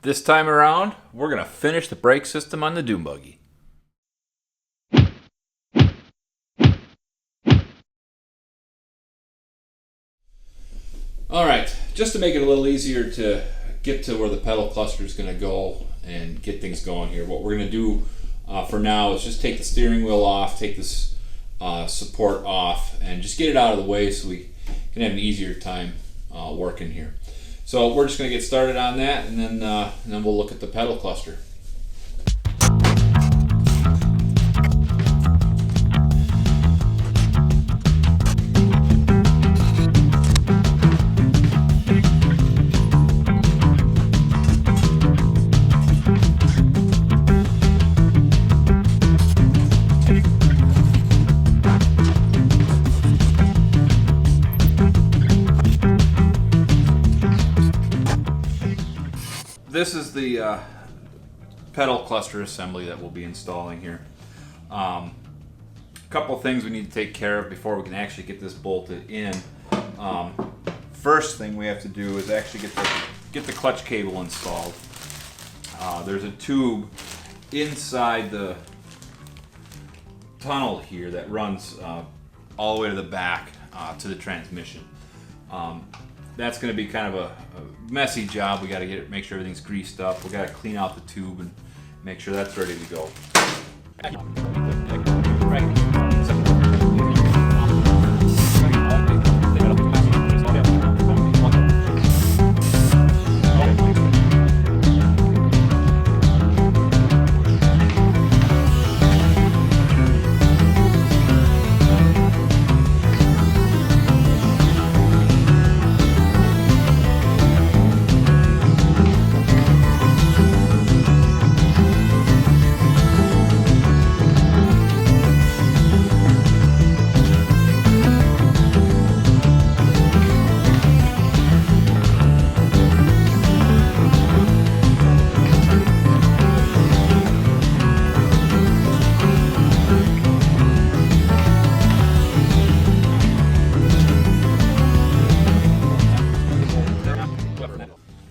This time around, we're going to finish the brake system on the Dune Buggy. Alright, just to make it a little easier to get to where the pedal cluster is going to go and get things going here, what we're going to do for now is just take the steering wheel off, take this support off, and just get it out of the way so we can have an easier time working here. So we're just going to get started on that, and then we'll look at the pedal cluster. This is the pedal cluster assembly that we'll be installing here. A couple of things we need to take care of before we can actually get this bolted in. First thing we have to do is actually get the clutch cable installed. There's a tube inside the tunnel here that runs all the way to the back to the transmission. That's going to be kind of a messy job. We got to make sure everything's greased up. We got to clean out the tube and make sure that's ready to go.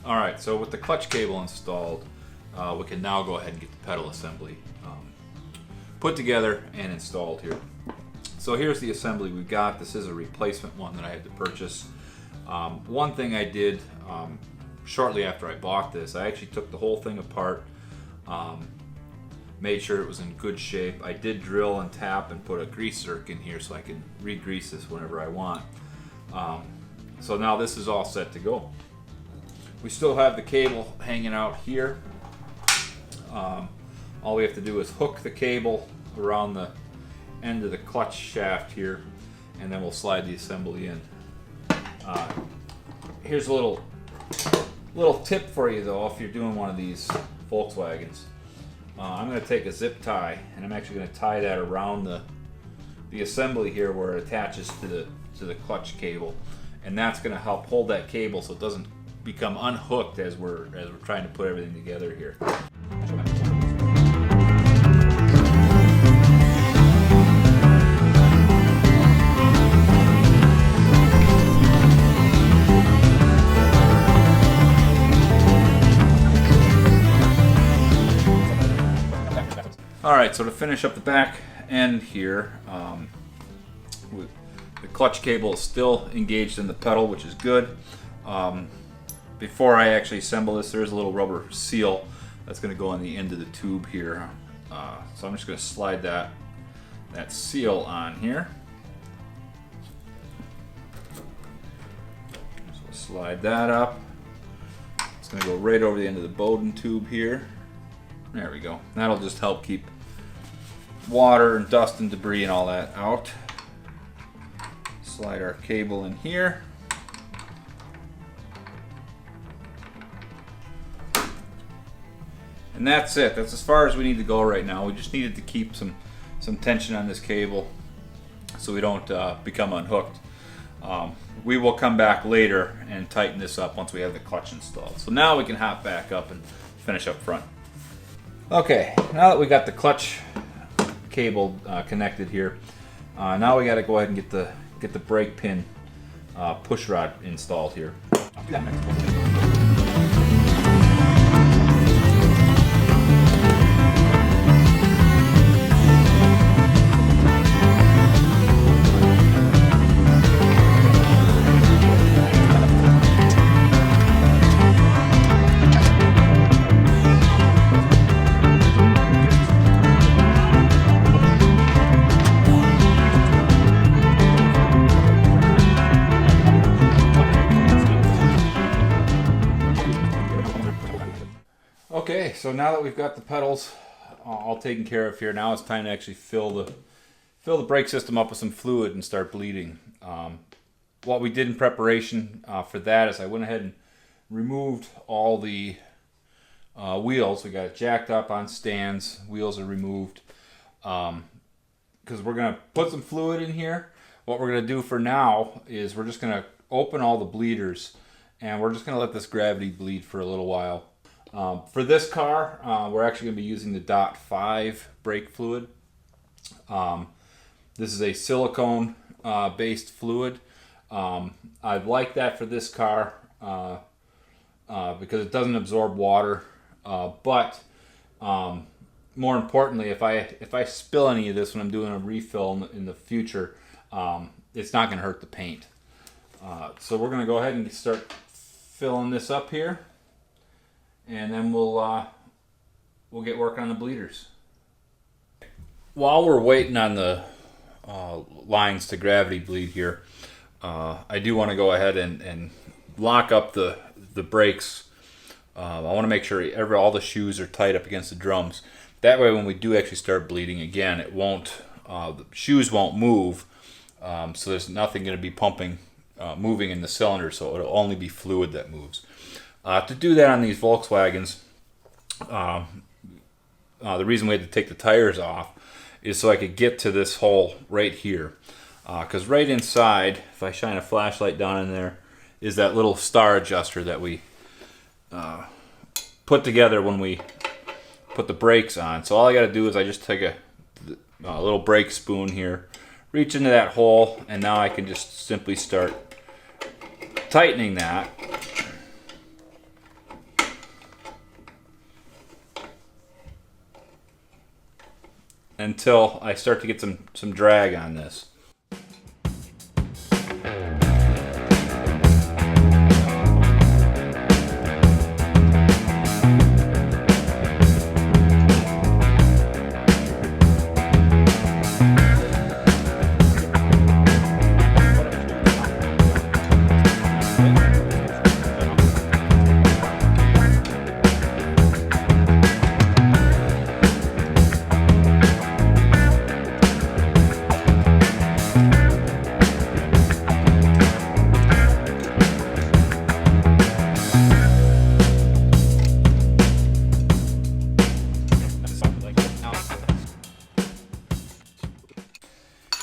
Alright, so with the clutch cable installed, we can now go ahead and get the pedal assembly put together and installed here. So here's the assembly we've got. This is a replacement one that I had to purchase. One thing I did shortly after I bought this, I actually took the whole thing apart, made sure it was in good shape. I did drill and tap and put a grease zerk in here so I can re-grease this whenever I want. So now this is all set to go. We still have the cable hanging out here. All we have to do is hook the cable around the end of the clutch shaft here, and then we'll slide the assembly in. Here's a little tip for you though, if you're doing one of these Volkswagens. I'm going to take a zip tie, and I'm actually going to tie that around the assembly here where it attaches to the clutch cable, and that's going to help hold that cable so it doesn't become unhooked as we're trying to put everything together here. Alright, so to finish up the back end here, the clutch cable is still engaged in the pedal, which is good. Before I actually assemble this, there's a little rubber seal that's going to go on the end of the tube here. So I'm just going to slide that seal on here. So slide that up. It's going to go right over the end of the Bowden tube here. There we go. That'll just help keep water and dust and debris and all that out. Slide our cable in here. And that's it. That's as far as we need to go right now. We just needed to keep some tension on this cable so we don't become unhooked. We will come back later and tighten this up once we have the clutch installed. So now we can hop back up and finish up front. Okay, now that we got the clutch cable connected here, now we got to go ahead and get the brake pin push rod installed here. I'll do that next. Okay, so now that we've got the pedals all taken care of here, now it's time to actually fill the brake system up with some fluid and start bleeding. What we did in preparation for that is I went ahead and removed all the wheels. We got it jacked up on stands. Wheels are removed because we're going to put some fluid in here. What we're going to do for now is we're just going to open all the bleeders, and we're just going to let this gravity bleed for a little while. For this car, we're actually going to be using the .5 brake fluid. This is a silicone based fluid. I like that for this car because it doesn't absorb water. But more importantly, if I spill any of this when I'm doing a refill in the future, it's not going to hurt the paint. So we're going to go ahead and start filling this up here, and then we'll get working on the bleeders. While we're waiting on the lines to gravity bleed here, I do want to go ahead and lock up the brakes. I want to make sure all the shoes are tight up against the drums. That way, when we do actually start bleeding again, it won't. The shoes won't move, so there's nothing going to be moving in the cylinder. So it'll only be fluid that moves. To do that on these Volkswagens, the reason we had to take the tires off is so I could get to this hole right here. Because right inside, if I shine a flashlight down in there, is that little star adjuster that we put together when we put the brakes on. So all I got to do is I just take a little brake spoon here, reach into that hole, and now I can just simply start tightening that. Until I start to get some drag on this.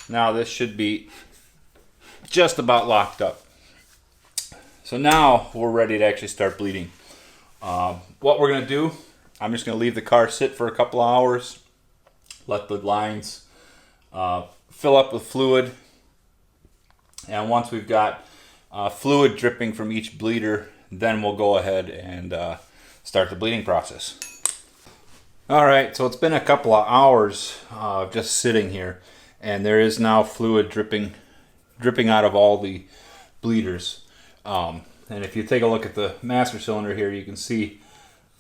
Now this should be just about locked up. So now we're ready to actually start bleeding. What we're going to do, I'm just going to leave the car sit for a couple of hours, let the lines fill up with fluid, and once we've got fluid dripping from each bleeder, then we'll go ahead and start the bleeding process. Alright, so it's been a couple of hours just sitting here, and there is now fluid dripping out of all the bleeders. And if you take a look at the master cylinder here, you can see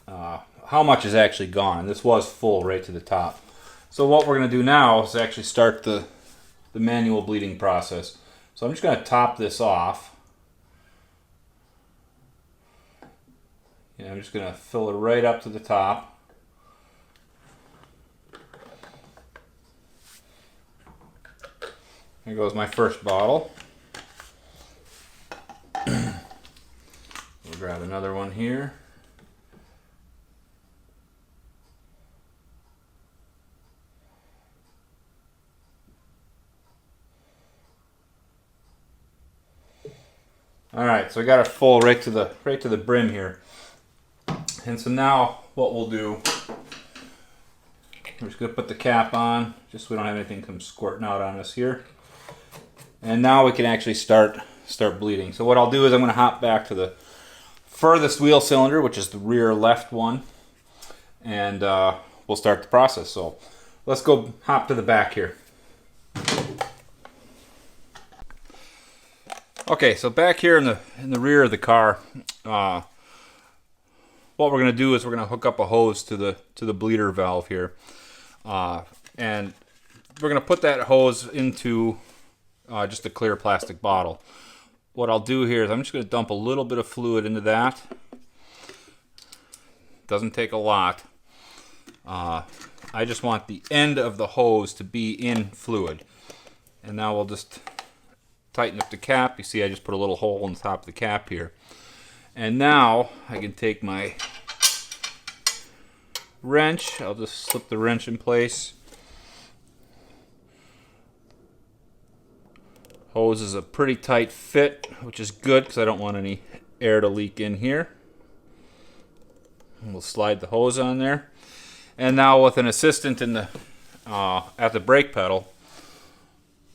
how much is actually gone. This was full right to the top. So what we're going to do now is actually start the manual bleeding process. So I'm just going to top this off. I'm just going to fill it right up to the top. Here goes my first bottle. We'll grab another one here. All right, so I got it full right to the brim here. And so now what we'll do, we're just gonna put the cap on, just so we don't have anything come squirting out on us here. And now we can actually start bleeding. So what I'll do is I'm going to hop back to the furthest wheel cylinder, which is the rear left one, and we'll start the process. So let's go hop to the back here. Okay, so back here in the rear of the car, what we're going to do is we're going to hook up a hose to the bleeder valve here, and we're going to put that hose into just a clear plastic bottle. What I'll do here is I'm just going to dump a little bit of fluid into that. Doesn't take a lot. I just want the end of the hose to be in fluid. And now we'll just tighten up the cap. You see I just put a little hole in the top of the cap here. And now I can take my wrench. I'll just slip the wrench in place. Hose is a pretty tight fit, which is good because I don't want any air to leak in here. And we'll slide the hose on there. And now with an assistant in the at the brake pedal,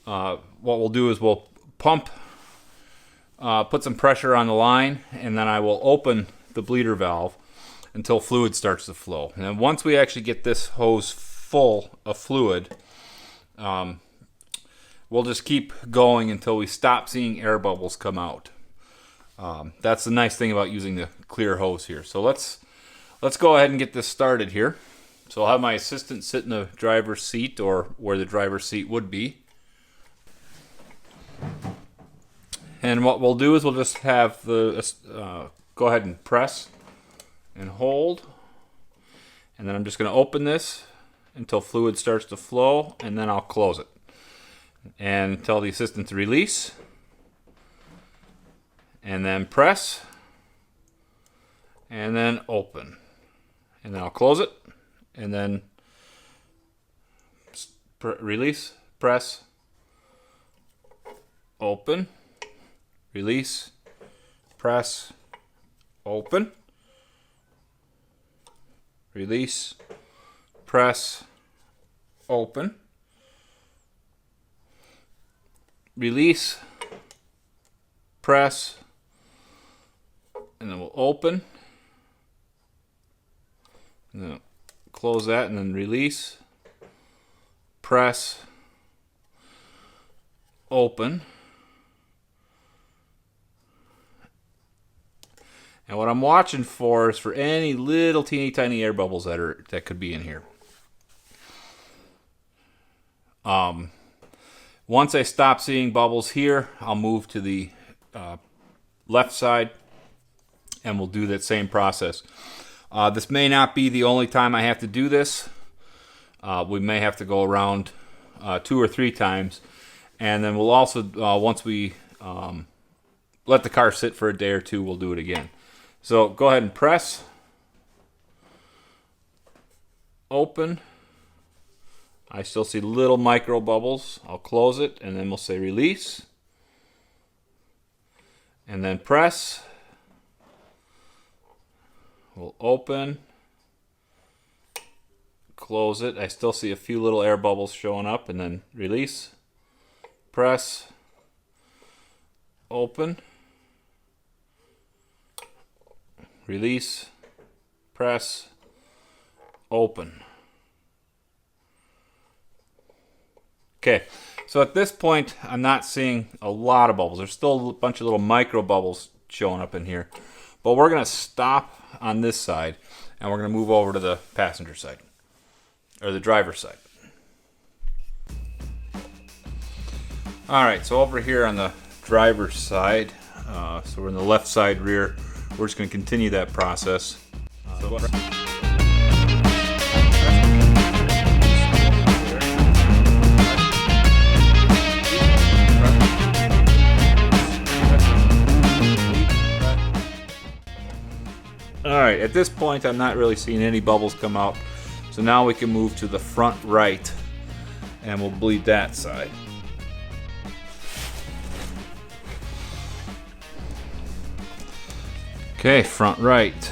what we'll do is we'll pump, put some pressure on the line, and then I will open the bleeder valve until fluid starts to flow. And then once we actually get this hose full of fluid, we'll just keep going until we stop seeing air bubbles come out. That's the nice thing about using the clear hose here. So let's go ahead and get this started here. So I'll have my assistant sit in the driver's seat, or where the driver's seat would be. And what we'll do is we'll just have the go ahead and press and hold. And then I'm just going to open this until fluid starts to flow, and then I'll close it. And tell the assistant to release. And then press. And then open. And then I'll close it. And then release, press, open, release, press, open, release, press, open, release, press, and then we'll open, and then close that, and then release, press, open. And what I'm watching for is for any little teeny tiny air bubbles that could be in here. Once I stop seeing bubbles here, I'll move to the left side, and we'll do that same process. This may not be the only time I have to do this. We may have to go around 2 or 3 times. And then we'll also, once we let the car sit for a day or two, we'll do it again. So go ahead and press. Open. I still see little micro bubbles. I'll close it, and then we'll say release. And then press. We'll open, close it. I still see a few little air bubbles showing up, and then release, press, open, release, press, open. Okay, so at this point, I'm not seeing a lot of bubbles. There's still a bunch of little micro bubbles showing up in here. But we're going to stop on this side, and we're going to move over to the passenger side, or the driver's side. Alright, so over here on the driver's side, so we're in the left side rear, we're just going to continue that process. Alright, at this point I'm not really seeing any bubbles come out. So now we can move to the front right, and we'll bleed that side. Okay, front right.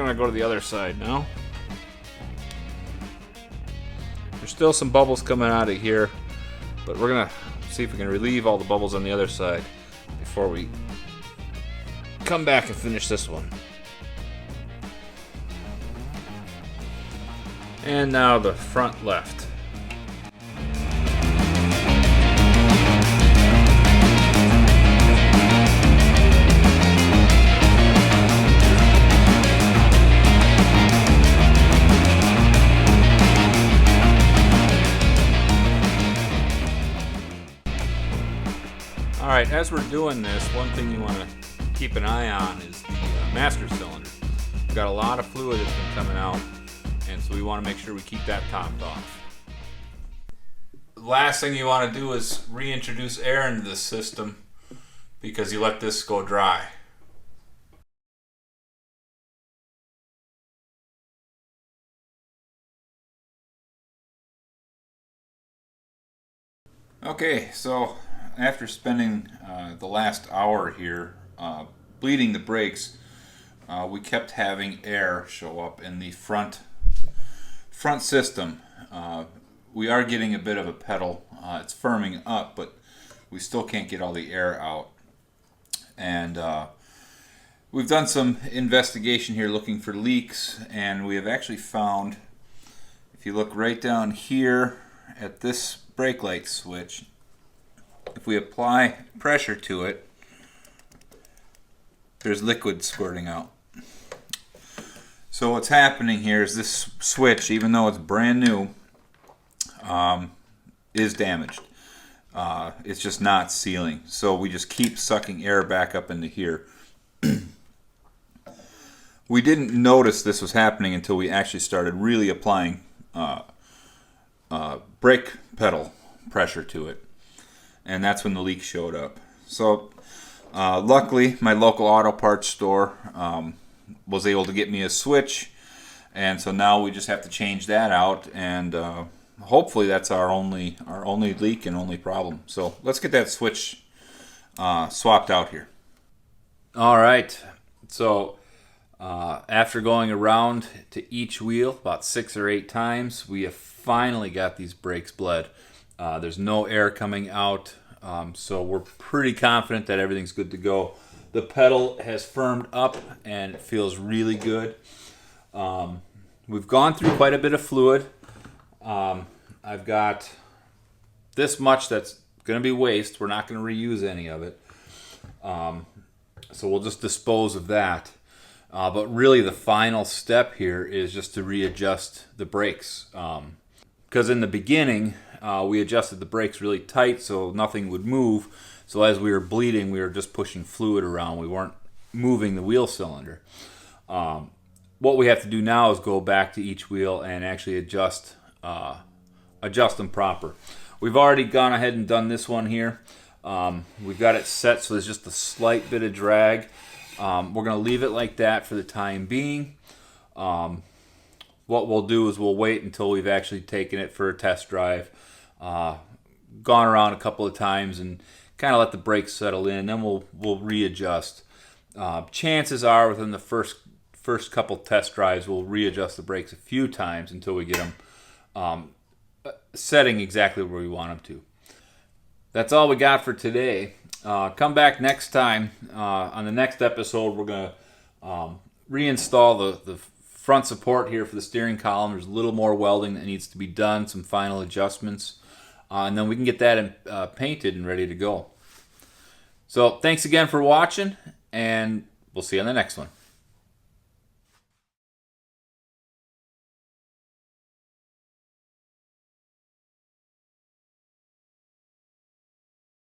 going to go to the other side now. There's still some bubbles coming out of here, but we're going to see if we can relieve all the bubbles on the other side before we come back and finish this one. And now the front left. Alright, as we're doing this, one thing you want to keep an eye on is the master cylinder. We've got a lot of fluid that's been coming out, and so we want to make sure we keep that topped off. The last thing you want to do is reintroduce air into the system because you let this go dry. Okay, so after spending the last hour here bleeding the brakes, we kept having air show up in the front system. We are getting a bit of a pedal. It's firming up, but we still can't get all the air out. And we've done some investigation here looking for leaks, and we have actually found, if you look right down here at this brake light switch, if we apply pressure to it, there's liquid squirting out. So what's happening here is this switch, even though it's brand new, is damaged. It's just not sealing. So we just keep sucking air back up into here. We didn't notice this was happening until we actually started really applying brake pedal pressure to it. And that's when the leak showed up. So luckily my local auto parts store was able to get me a switch, and so now we just have to change that out, and hopefully that's our only leak and only problem. So let's get that switch swapped out here. All right, so after going around to each wheel about 6 or 8 times, we have finally got these brakes bled. There's no air coming out, so we're pretty confident that everything's good to go. The pedal has firmed up and it feels really good. We've gone through quite a bit of fluid. I've got this much that's going to be waste. We're not going to reuse any of it. So we'll just dispose of that. But really the final step here is just to readjust the brakes. Because in the beginning, we adjusted the brakes really tight so nothing would move. So as we were bleeding, we were just pushing fluid around. We weren't moving the wheel cylinder. What we have to do now is go back to each wheel and actually adjust them proper. We've already gone ahead and done this one here. We've got it set so there's just a slight bit of drag. We're going to leave it like that for the time being. What we'll do is we'll wait until we've actually taken it for a test drive, gone around a couple of times and kind of let the brakes settle in, then we'll readjust. Chances are within the first couple test drives we'll readjust the brakes a few times until we get them setting exactly where we want them to. That's all we got for today. Come back next time. On the next episode we're going to reinstall the front support here for the steering column. There's a little more welding that needs to be done, some final adjustments. And then we can get that painted and ready to go. So thanks again for watching, and we'll see you on the next one.